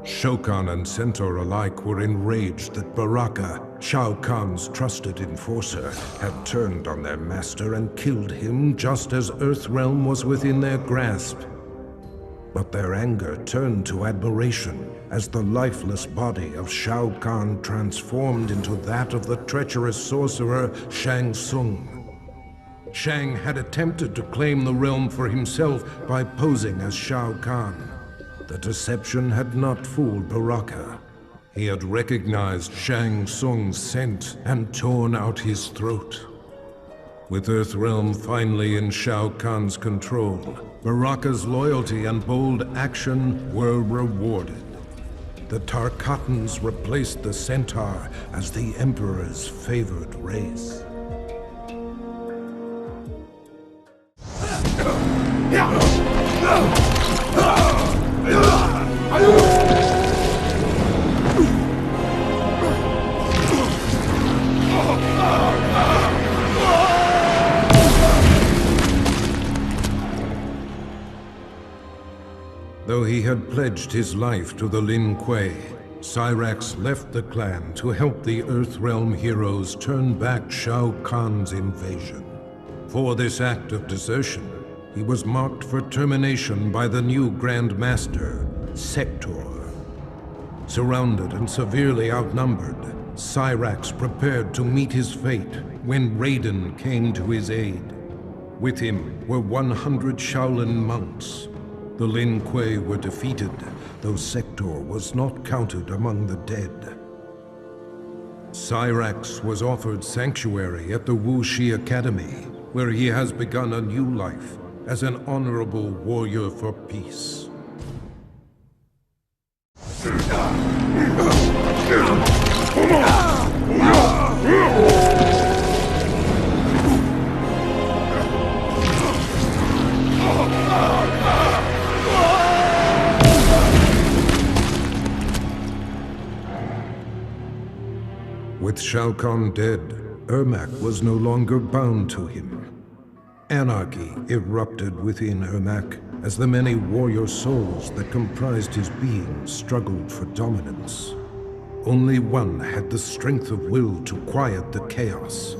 Shokan and Centaur alike were enraged that Baraka, Shao Kahn's trusted enforcer, had turned on their master and killed him just as Earthrealm was within their grasp. But their anger turned to admiration as the lifeless body of Shao Kahn transformed into that of the treacherous sorcerer Shang Tsung. Shang had attempted to claim the realm for himself by posing as Shao Kahn. The deception had not fooled Baraka. He had recognized Shang Tsung's scent and torn out his throat. With Earthrealm finally in Shao Kahn's control, Baraka's loyalty and bold action were rewarded. The Tarkatans replaced the Centaur as the Emperor's favored race. Though he had pledged his life to the Lin Kuei, Cyrax left the clan to help the Earthrealm heroes turn back Shao Kahn's invasion. For this act of desertion, he was marked for termination by the new Grand Master, Sektor. Surrounded and severely outnumbered, Cyrax prepared to meet his fate when Raiden came to his aid. With him were 100 Shaolin monks. The Lin Kuei were defeated, though Sektor was not counted among the dead. Cyrax was offered sanctuary at the Wuxi Academy, where he has begun a new life as an honorable warrior for peace. With Shao Kahn dead, Ermac was no longer bound to him. Anarchy erupted within Ermac as the many warrior souls that comprised his being struggled for dominance. Only one had the strength of will to quiet the chaos.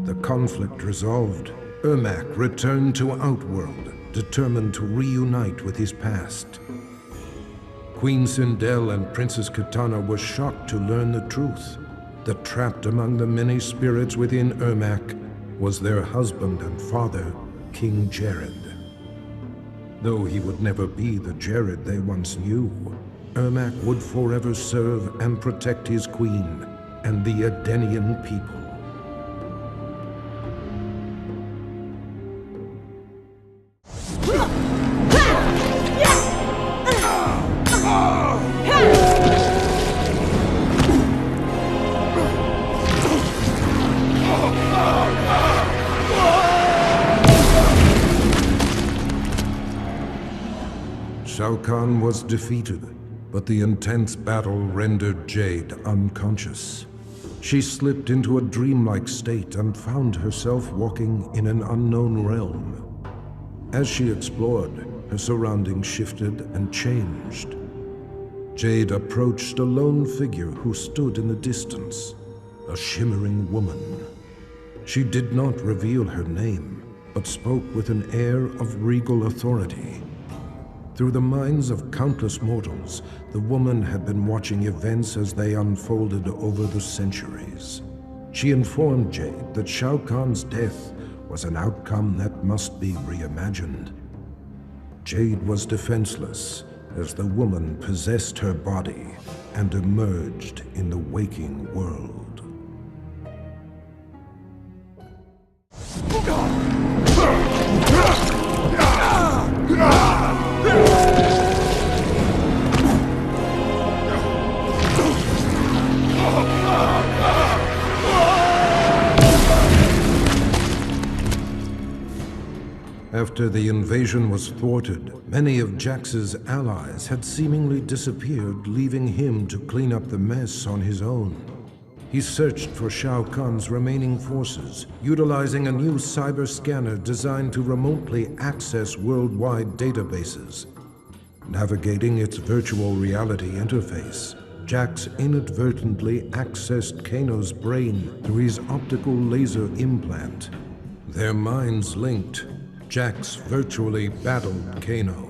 The conflict resolved, Ermac returned to Outworld, determined to reunite with his past. Queen Sindel and Princess Kitana were shocked to learn the truth, that trapped among the many spirits within Ermac was their husband and father, King Jade. Though he would never be the Jade they once knew, Ermac would forever serve and protect his queen and the Edenian people. Shao Kahn was defeated, but the intense battle rendered Jade unconscious. She slipped into a dreamlike state and found herself walking in an unknown realm. As she explored, her surroundings shifted and changed. Jade approached a lone figure who stood in the distance, a shimmering woman. She did not reveal her name, but spoke with an air of regal authority. Through the minds of countless mortals, the woman had been watching events as they unfolded over the centuries. She informed Jade that Shao Kahn's death was an outcome that must be reimagined. Jade was defenseless as the woman possessed her body and emerged in the waking world. After the invasion was thwarted, many of Jax's allies had seemingly disappeared, leaving him to clean up the mess on his own. He searched for Shao Kahn's remaining forces, utilizing a new cyber scanner designed to remotely access worldwide databases. Navigating its virtual reality interface, Jax inadvertently accessed Kano's brain through his optical laser implant. Their minds linked, Jax virtually battled Kano.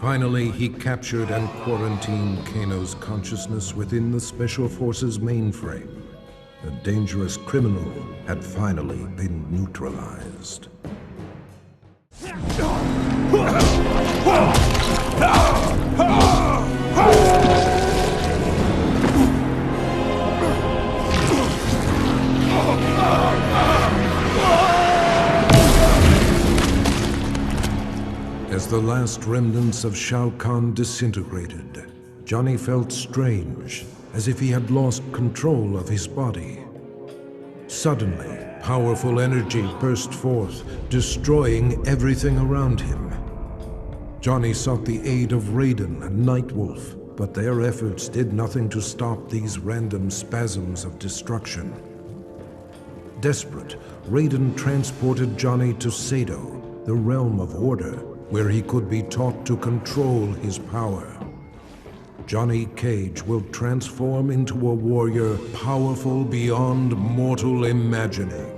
Finally, he captured and quarantined Kano's consciousness within the Special Forces mainframe. The dangerous criminal had finally been neutralized. As the last remnants of Shao Kahn disintegrated, Johnny felt strange, as if he had lost control of his body. Suddenly, powerful energy burst forth, destroying everything around him. Johnny sought the aid of Raiden and Nightwolf, but their efforts did nothing to stop these random spasms of destruction. Desperate, Raiden transported Johnny to Sado, the realm of order, where he could be taught to control his power. Johnny Cage will transform into a warrior powerful beyond mortal imagining.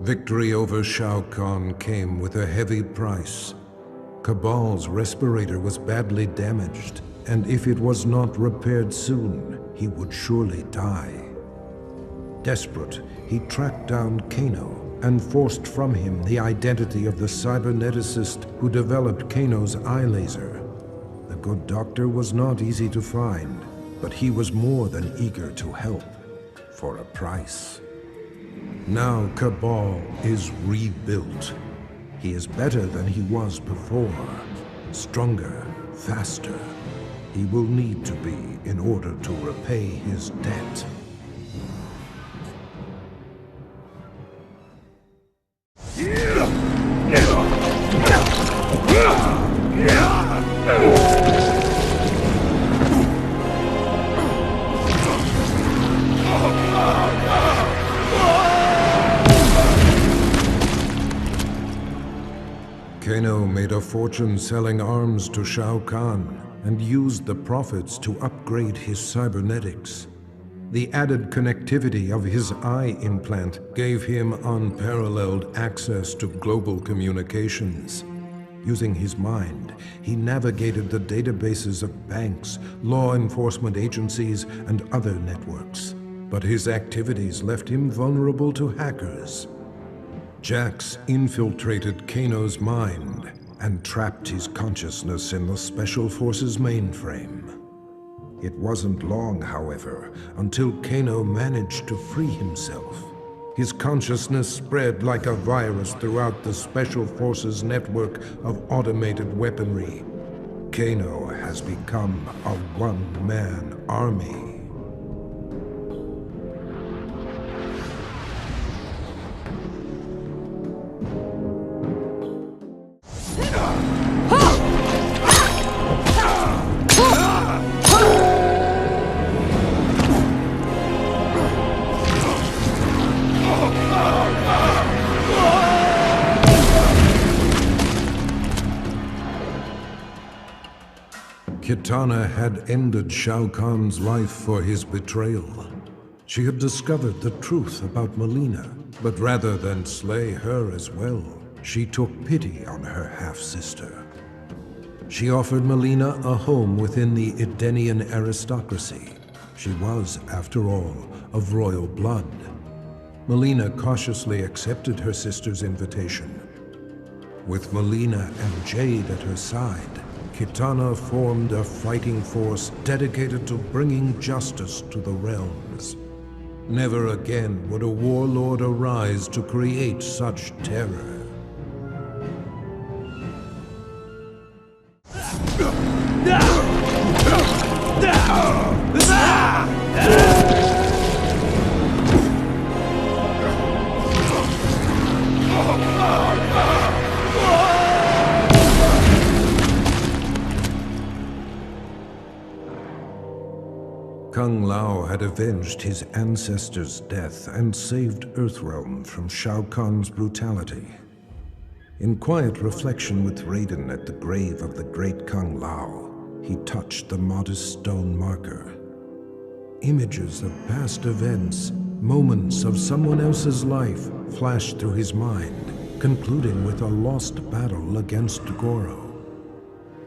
Victory over Shao Kahn came with a heavy price. Kabal's respirator was badly damaged, and if it was not repaired soon, he would surely die. Desperate, he tracked down Kano and forced from him the identity of the cyberneticist who developed Kano's eye laser. The good doctor was not easy to find, but he was more than eager to help, for a price. Now Kabal is rebuilt. He is better than he was before. Stronger, faster. He will need to be in order to repay his debt. Kano made a fortune selling arms to Shao Kahn and used the profits to upgrade his cybernetics. The added connectivity of his eye implant gave him unparalleled access to global communications. Using his mind, he navigated the databases of banks, law enforcement agencies, and other networks. But his activities left him vulnerable to hackers. Jax infiltrated Kano's mind and trapped his consciousness in the Special Forces mainframe. It wasn't long, however, until Kano managed to free himself. His consciousness spread like a virus throughout the Special Forces network of automated weaponry. Kano has become a one-man army. Kitana had ended Shao Kahn's life for his betrayal. She had discovered the truth about Mileena, but rather than slay her as well, she took pity on her half-sister. She offered Mileena a home within the Edenian aristocracy. She was, after all, of royal blood. Mileena cautiously accepted her sister's invitation. With Mileena and Jade at her side, Kitana formed a fighting force dedicated to bringing justice to the realms. Never again would a warlord arise to create such terror. had avenged his ancestor's death and saved Earthrealm from Shao Kahn's brutality. In quiet reflection with Raiden at the grave of the great Kung Lao, he touched the modest stone marker. Images of past events, moments of someone else's life, flashed through his mind, concluding with a lost battle against Goro.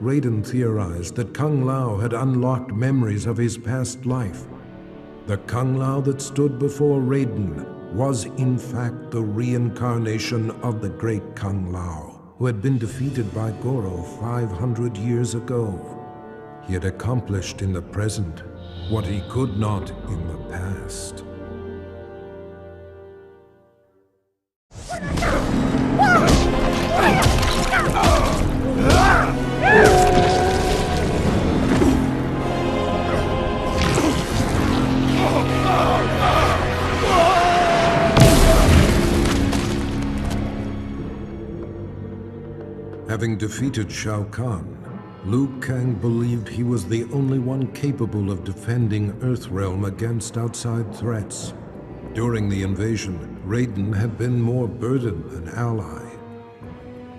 Raiden theorized that Kung Lao had unlocked memories of his past life. The Kung Lao that stood before Raiden was in fact the reincarnation of the great Kung Lao, who had been defeated by Goro 500 years ago. He had accomplished in the present what he could not in the past. Having defeated Shao Kahn, Kang believed he was the only one capable of defending Earthrealm against outside threats. During the invasion, Raiden had been more burden than ally.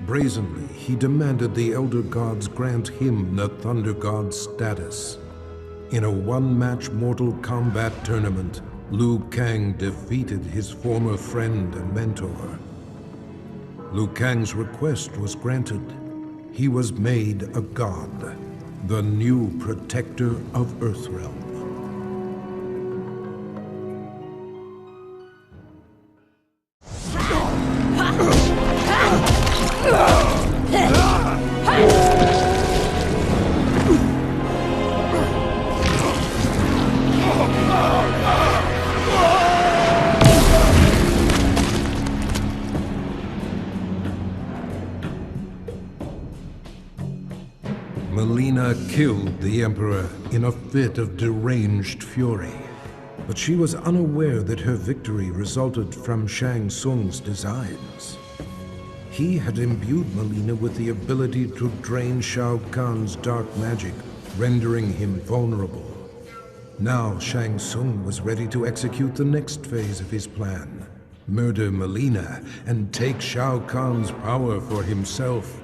Brazenly, he demanded the Elder Gods grant him the Thunder God status. In a one-match Mortal Kombat tournament, Kang defeated his former friend and mentor. Kang's request was granted. He was made a god, the new protector of Earthrealm. Mileena killed the Emperor in a fit of deranged fury, but she was unaware that her victory resulted from Shang Tsung's designs. He had imbued Mileena with the ability to drain Shao Kahn's dark magic, rendering him vulnerable. Now Shang Tsung was ready to execute the next phase of his plan: murder Mileena and take Shao Kahn's power for himself.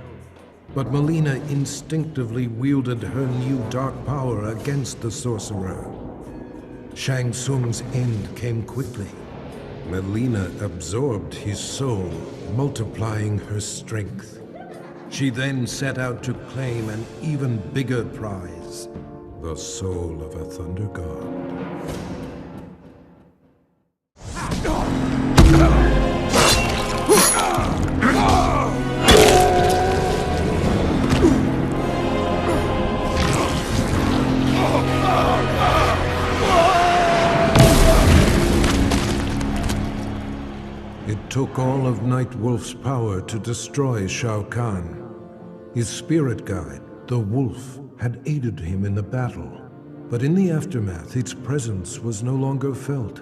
But Mileena instinctively wielded her new dark power against the sorcerer. Shang Tsung's end came quickly. Mileena absorbed his soul, multiplying her strength. She then set out to claim an even bigger prize, the soul of a Thunder God. It took all of Nightwolf's power to destroy Shao Kahn. His spirit guide, the wolf, had aided him in the battle, but in the aftermath its presence was no longer felt.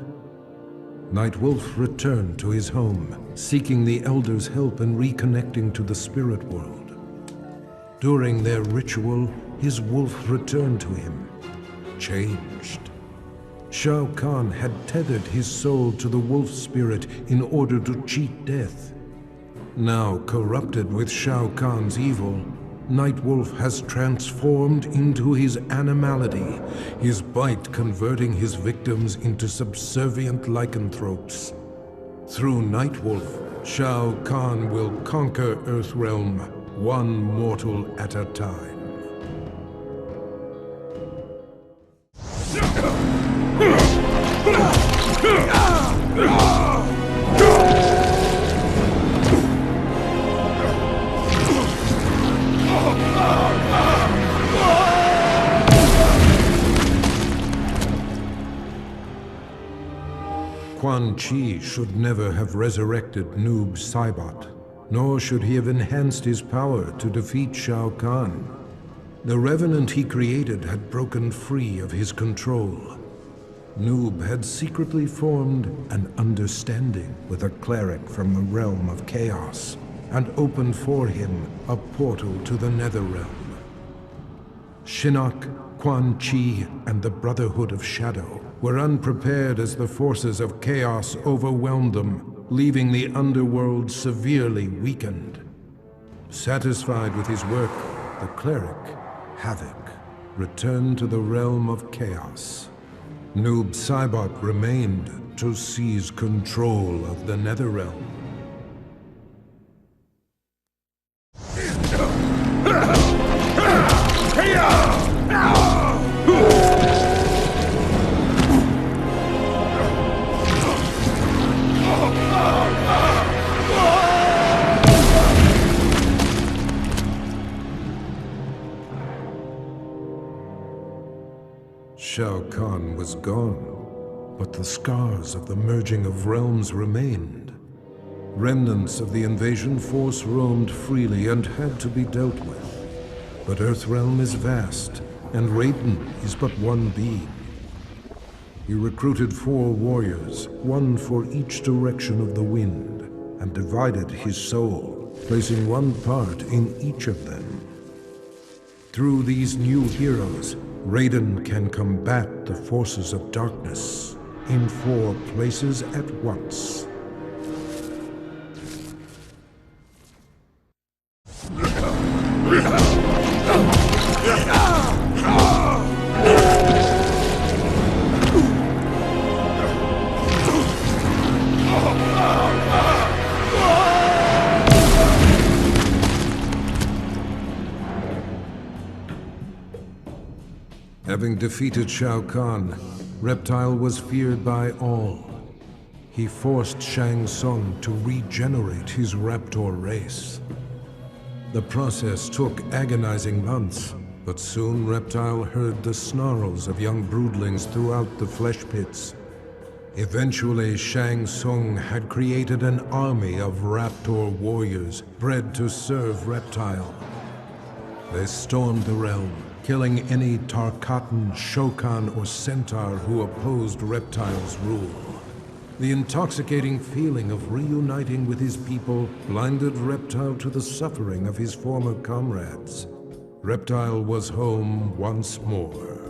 Nightwolf returned to his home, seeking the Elder's help in reconnecting to the spirit world. During their ritual, his wolf returned to him, changed. Shao Kahn had tethered his soul to the wolf spirit in order to cheat death. Now corrupted with Shao Kahn's evil, Nightwolf has transformed into his animality, his bite converting his victims into subservient lycanthropes. Through Nightwolf, Shao Kahn will conquer Earthrealm, one mortal at a time. Quan should never have resurrected Noob Saibot, nor should he have enhanced his power to defeat Shao Kahn. The Revenant he created had broken free of his control. Noob had secretly formed an understdan with a cleric from the realm of chaos, and opened for him a portal to the Netherrealm. Shinnok, Quan and the Brotherhood of Shadow were unprepared as the forces of chaos overwhelmed them, leaving the underworld severely weakened. Satisfied with his work, the cleric, Havoc, returned to the realm of chaos. Noob Saibot remained to seize control of the Netherrealm. Shao Kahn was gone, but the scars of the merging of realms remained. Remnants of the invasion force roamed freely and had to be dealt with. But Earthrealm is vast, and Raiden is but one being. He recruited 4 warriors, one for each direction of the wind, and divided his soul, placing one part in each of them. Through these new heroes, Raiden can combat the forces of darkness in 4 places at once. Having defeated Shao Kahn, Reptile was feared by all. He forced Shang Tsung to regenerate his raptor race. The process took agonizing months, but soon Reptile heard the snarls of young broodlings throughout the flesh pits. Eventually, Shang Tsung had created an army of raptor warriors bred to serve Reptile. They stormed the realm, killing any Tarkatan, Shokan, or Centaur who opposed Reptile's rule. The intoxicating feeling of reuniting with his people blinded Reptile to the suffering of his former comrades. Reptile was home once more.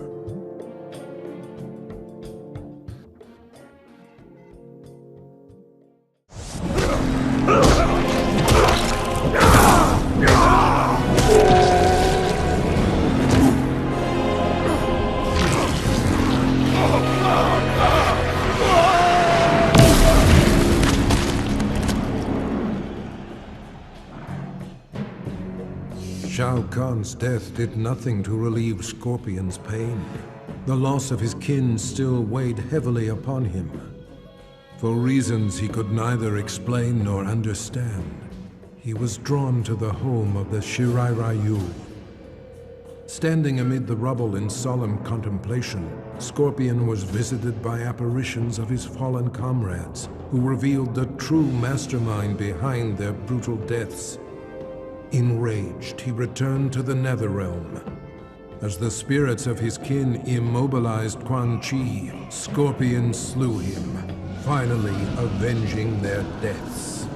Shao Kahn's death did nothing to relieve Scorpion's pain. The loss of his kin still weighed heavily upon him. For reasons he could neither explain nor understand, he was drawn to the home of the Shirirayu. Standing amid the rubble in solemn contemplation, Scorpion was visited by apparitions of his fallen comrades, who revealed the true mastermind behind their brutal deaths. Enraged, he returned to the Netherrealm. As the spirits of his kin immobilized Quan Chi, Scorpion slew him, finally avenging their deaths.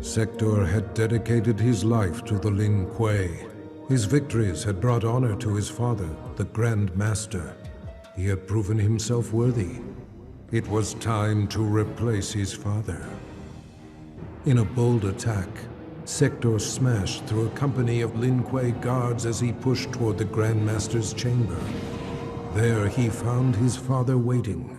Sektor had dedicated his life to the Lin Kuei. His victories had brought honor to his father, the Grand Master. He had proven himself worthy. It was time to replace his father. In a bold attack, Sektor smashed through a company of Lin Kuei guards as he pushed toward the Grand Master's chamber. There he found his father waiting.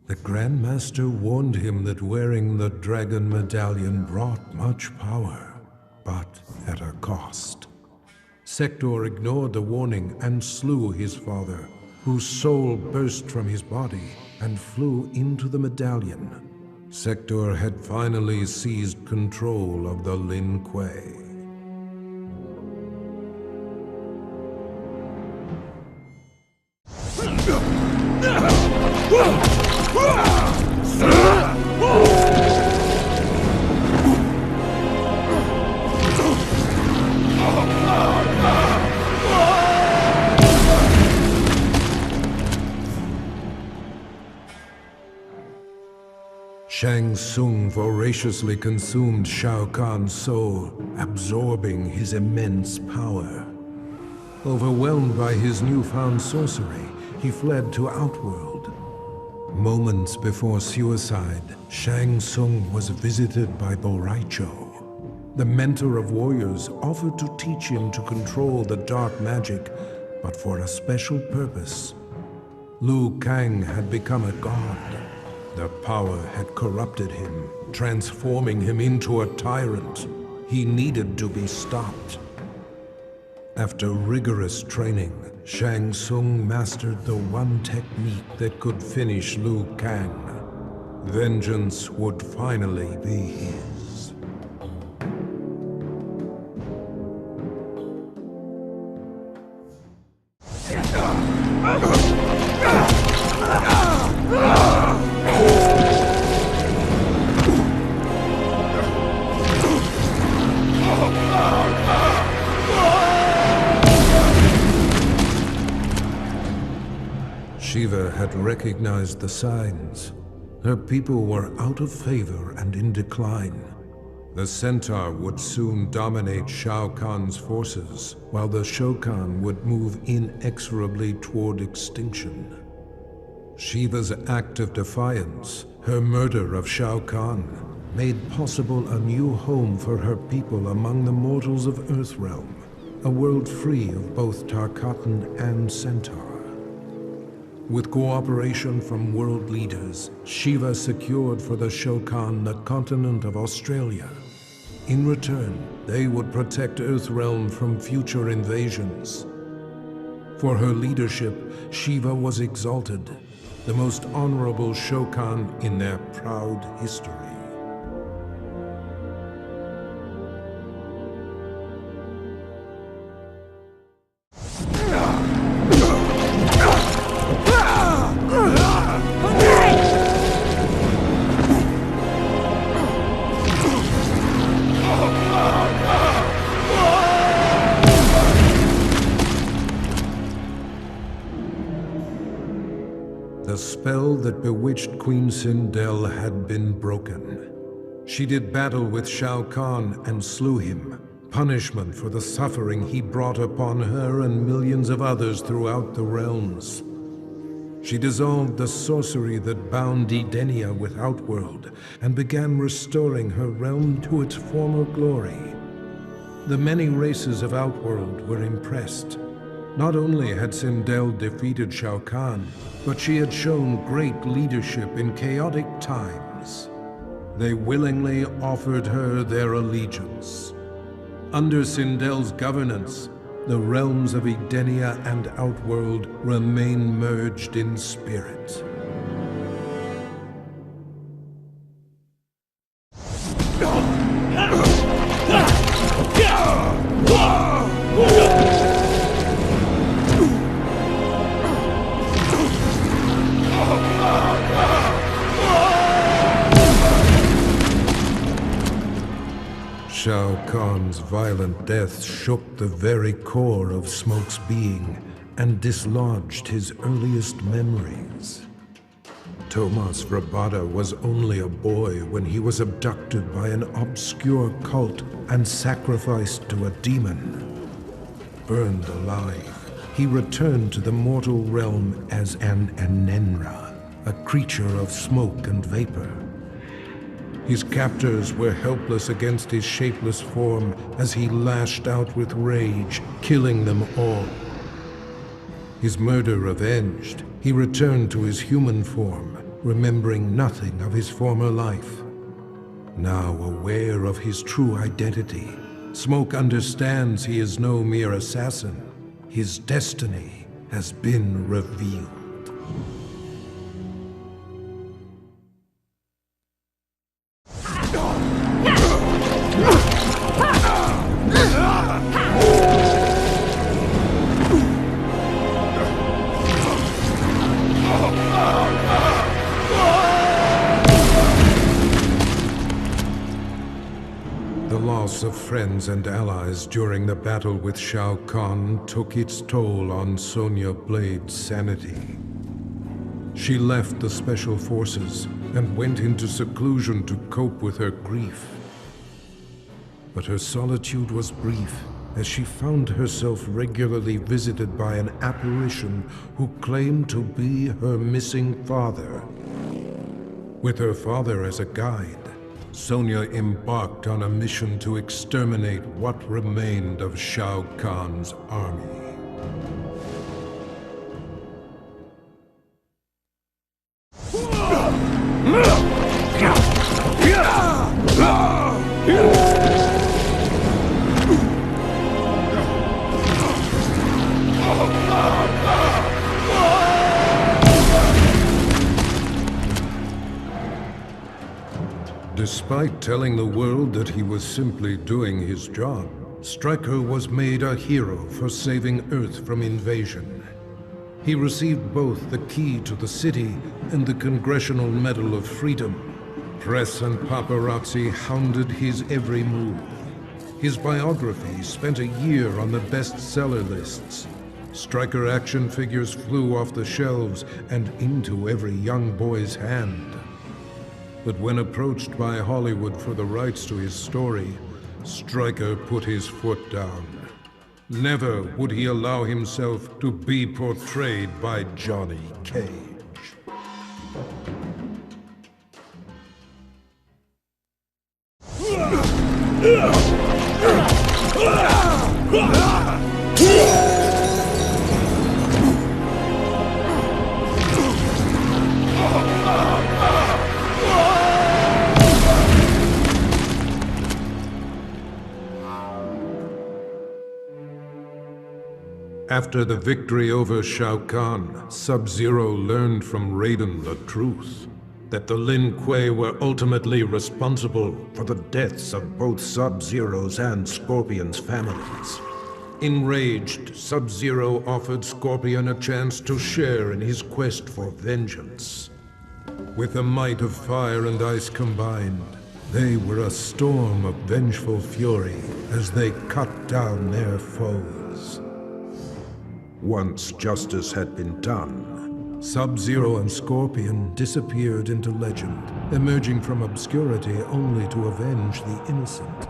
The Grand Master warned him that wearing the Dragon Medallion brought much power, but at a cost. Sektor ignored the warning and slew his father, whose soul burst from his body and flew into the medallion. Sektor had finally seized control of the Lin Kuei. Shang Tsung voraciously consumed Shao Kahn's soul, absorbing his immense power. Overwhelmed by his newfound sorcery, he fled to Outworld. Moments before suicide, Shang Tsung was visited by Boraicho. The mentor of warriors offered to teach him to control the dark magic, but for a special purpose. Kang had become a god. The power had corrupted him, transforming him into a tyrant. He needed to be stopped. After rigorous training, Shang Tsung mastered the one technique that could finish Kang. Vengeance would finally be his. Sheeva had recognized the signs. Her people were out of favor and in decline. The Centaur would soon dominate Shao Kahn's forces, while the Shokan would move inexorably toward extinction. Sheeva's act of defiance, her murder of Shao Kahn, made possible a new home for her people among the mortals of Earthrealm, a world free of both Tarkatan and Centaur. With cooperation from world leaders, Sheeva secured for the Shokan the continent of Australia. In return, they would protect Earthrealm from future invasions. For her leadership, Sheeva was exalted, the most honorable Shokan in their proud history. The spell that bewitched Queen Sindel had been broken. She did battle with Shao Kahn and slew him, punishment for the suffering he brought upon her and millions of others throughout the realms. She dissolved the sorcery that bound Edenia with Outworld and began restoring her realm to its former glory. The many races of Outworld were impressed. Not only had Sindel defeated Shao Kahn, but she had shown great leadership in chaotic times. They willingly offered her their allegiance. Under Sindel's governance, the realms of Edenia and Outworld remain merged in spirit. Shao Kahn's violent death shook the very core of Smoke's being and dislodged his earliest memories. Tomas Rabada was only a boy when he was abducted by an obscure cult and sacrificed to a demon. Burned alive, he returned to the mortal realm as an Anenra, a creature of smoke and vapor. His captors were helpless against his shapeless form as he lashed out with rage, killing them all. His murder avenged, he returned to his human form, remembering nothing of his former life. Now aware of his true identity, Smoke understands he is no mere assassin. His destiny has been revealed. The loss of friends and allies during the battle with Shao Kahn took its toll on Sonya Blade's sanity. She left the Special Forces and went into seclusion to cope with her grief. But her solitude was brief, as she found herself regularly visited by an apparition who claimed to be her missing father. With her father as a guide, Sonya embarked on a mission to exterminate what remained of Shao Kahn's army. Despite telling the world that he was simply doing his job, Stryker was made a hero for saving Earth from invasion. He received both the key to the city and the Congressional Medal of Freedom. Press and paparazzi hounded his every move. His biography spent a year on the bestseller lists. Stryker action figures flew off the shelves and into every young boy's hand. But when approached by Hollywood for the rights to his story, Stryker put his foot down. Never would he allow himself to be portrayed by Johnny Cage. After the victory over Shao Kahn, Sub-Zero learned from Raiden the truth, that the Lin Kuei were ultimately responsible for the deaths of both Sub-Zero's and Scorpion's families. Enraged, Sub-Zero offered Scorpion a chance to share in his quest for vengeance. With the might of fire and ice combined, they were a storm of vengeful fury as they cut down their foes. Once justice had been done, Sub-Zero and Scorpion disappeared into legend, emerging from obscurity only to avenge the innocent.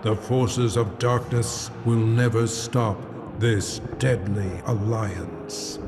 The forces of darkness will never stop this deadly alliance.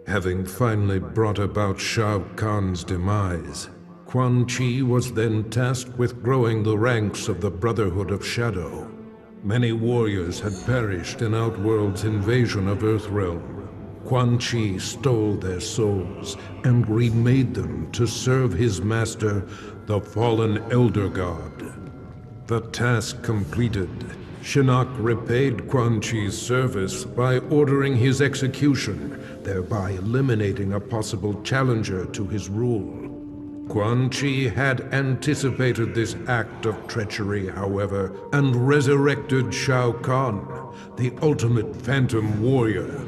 Having finally brought about Shao Kahn's demise, Quan Chi was then tasked with growing the ranks of the Brotherhood of Shadow. Many warriors had perished in Outworld's invasion of Earthrealm. Quan Chi stole their souls and remade them to serve his master, the fallen Elder God. The task completed, Shinnok repaid Quan Chi's service by ordering his execution, thereby eliminating a possible challenger to his rule. Quan Chi had anticipated this act of treachery, however, and resurrected Shao Kahn, the ultimate phantom warrior.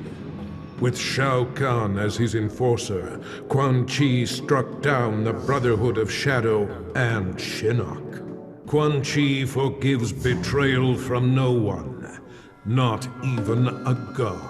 With Shao Kahn as his enforcer, Quan Chi struck down the Brotherhood of Shadow and Shinnok. Quan Chi forgives betrayal from no one, not even a god.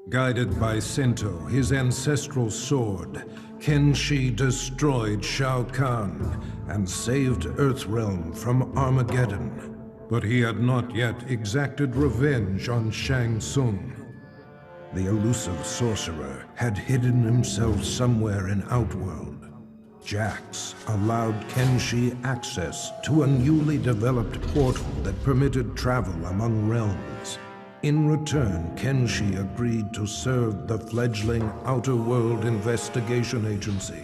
Guided by Sento, his ancestral sword, Kenshi destroyed Shao Kahn and saved Earthrealm from Armageddon. But he had not yet exacted revenge on Shang Tsung. The elusive sorcerer had hidden himself somewhere in Outworld. Jax allowed Kenshi access to a newly developed portal that permitted travel among realms. In return, Kenshi agreed to serve the fledgling Outer World Investigation Agency.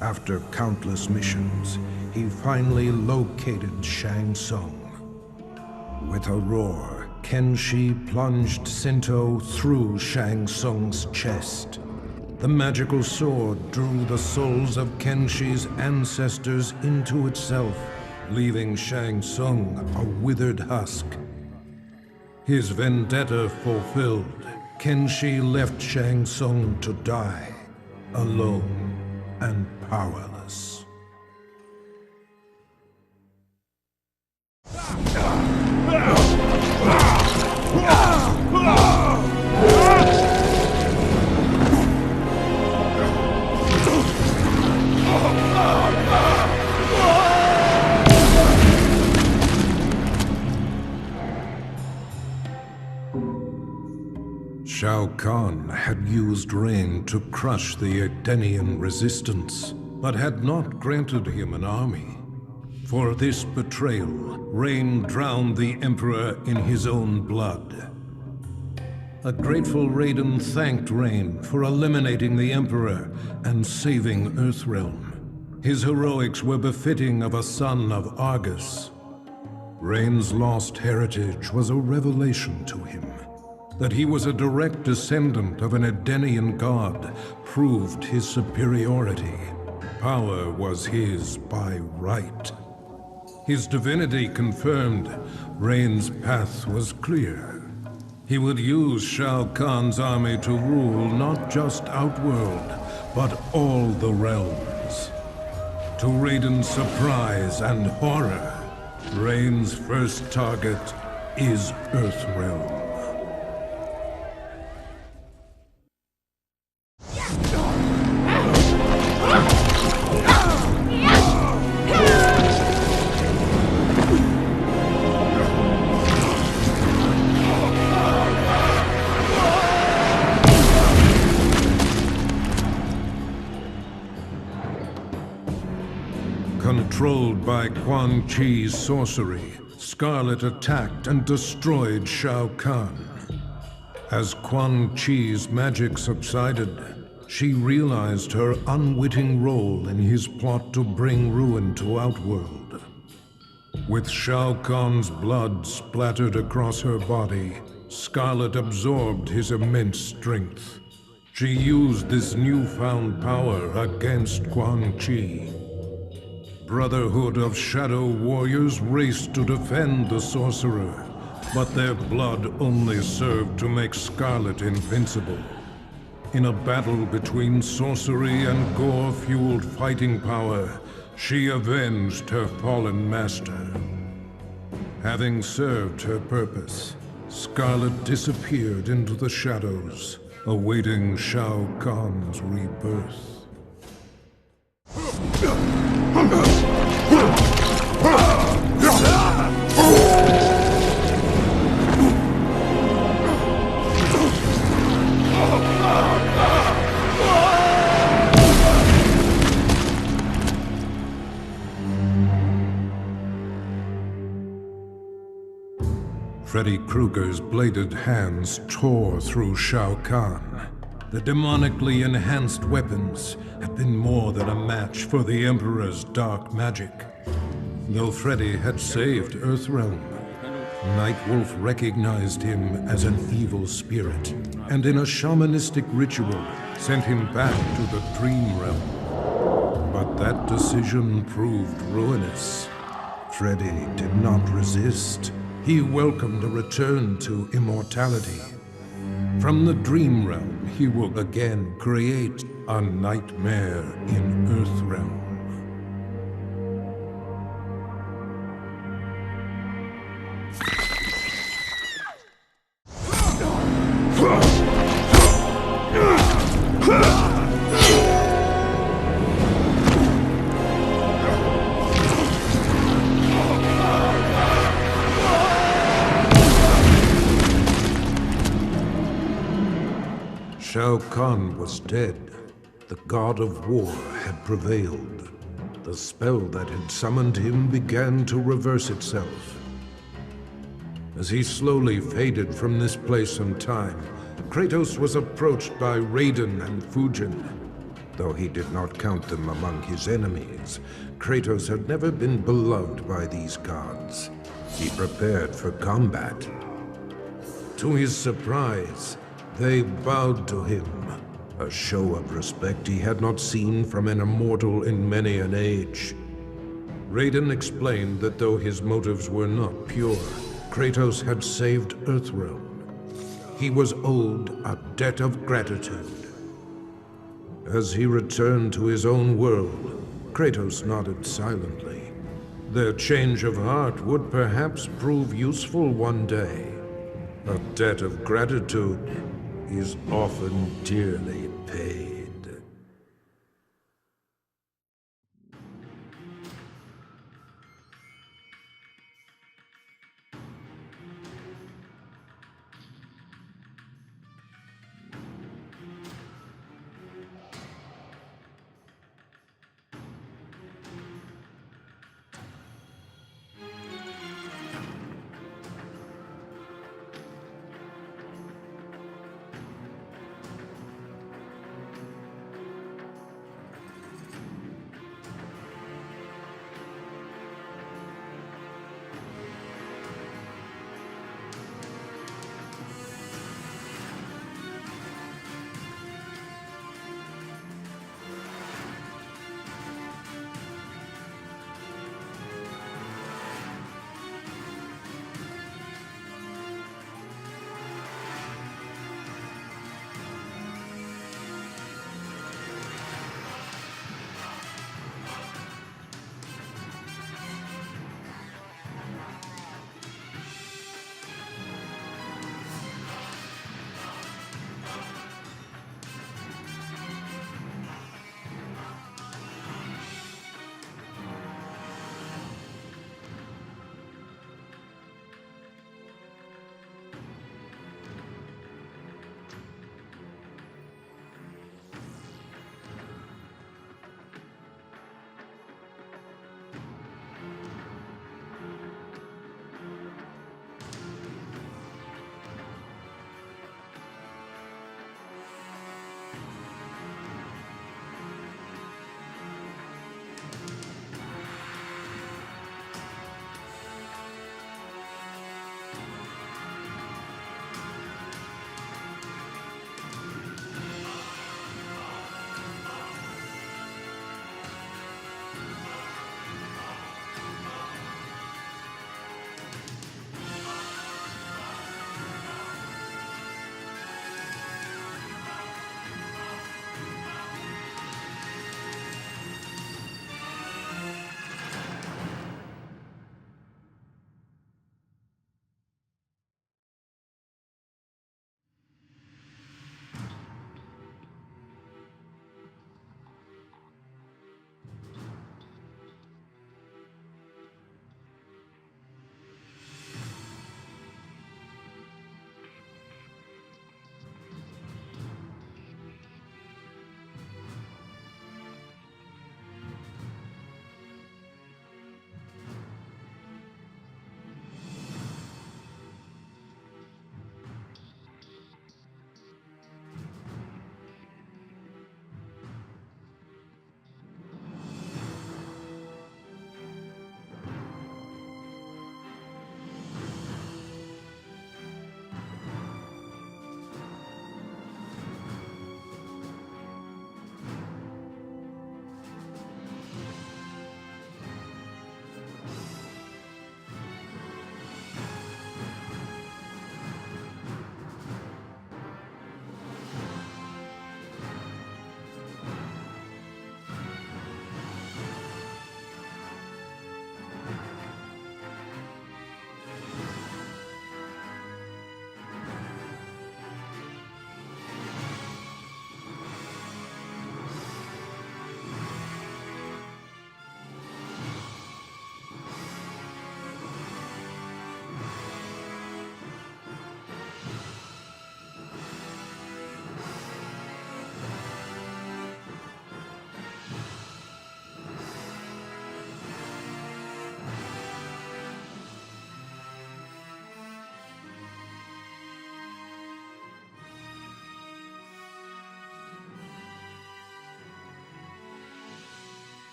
After countless missions, he finally located Shang Tsung. With a roar, Kenshi plunged Sento through Shang Tsung's chest. The magical sword drew the souls of Kenshi's ancestors into itself, leaving Shang Tsung a withered husk. His vendetta fulfilled, Kenshi left Shang Tsung to die, alone and powerless. Shao Kahn had used rain to crush the Edenian resistance, but had not granted him an army. For this betrayal, Rain drowned the Emperor in his own blood. A grateful Raiden thanked Rain for eliminating the Emperor and saving Earthrealm. His heroics were befitting of a son of Argus. Rain's lost heritage was a revelation to him. That he was a direct descendant of an Edenian god proved his superiority. Power was his by right. His divinity confirmed, Rain's path was clear. He would use Shao Kahn's army to rule not just Outworld, but all the realms. To Raiden's surprise and horror, Rain's first target is Earthrealm. Controlled by Quan Chi's sorcery, Skarlet attacked and destroyed Shao Kahn. As Quan Chi's magic subsided, she realized her unwitting role in his plot to bring ruin to Outworld. With Shao Kahn's blood splattered across her body, Skarlet absorbed his immense strength. She used this newfound power against Quan Chi. Brotherhood of Shadow Warriors raced to defend the sorcerer, but their blood only served to make Skarlet invincible. In a battle between sorcery and gore-fueled fighting power, she avenged her fallen master. Having served her purpose, Skarlet disappeared into the shadows, awaiting Shao Kahn's rebirth. Freddy Krueger's bladed hands tore through Shao Kahn. The demonically enhanced weapons had been more than a match for the Emperor's dark magic. Though Freddy had saved Earthrealm, Nightwolf recognized him as an evil spirit, and in a shamanistic ritual, sent him back to the Dream Realm. But that decision proved ruinous. Freddy did not resist. He welcomed a return to immortality. From the Dream Realm, he will again create a nightmare in Earthrealm. Shao Kahn was dead. The god of war had prevailed. The spell that had summoned him began to reverse itself. As he slowly faded from this place and time, Kratos was approached by Raiden and Fujin. Though he did not count them among his enemies, Kratos had never been beloved by these gods. He prepared for combat. To his surprise, they bowed to him, a show of respect he had not seen from an immortal in many an age. Raiden explained that though his motives were not pure, Kratos had saved Earthrealm. He was owed a debt of gratitude. As he returned to his own world, Kratos nodded silently. Their change of heart would perhaps prove useful one day. A debt of gratitude is often dearly paid.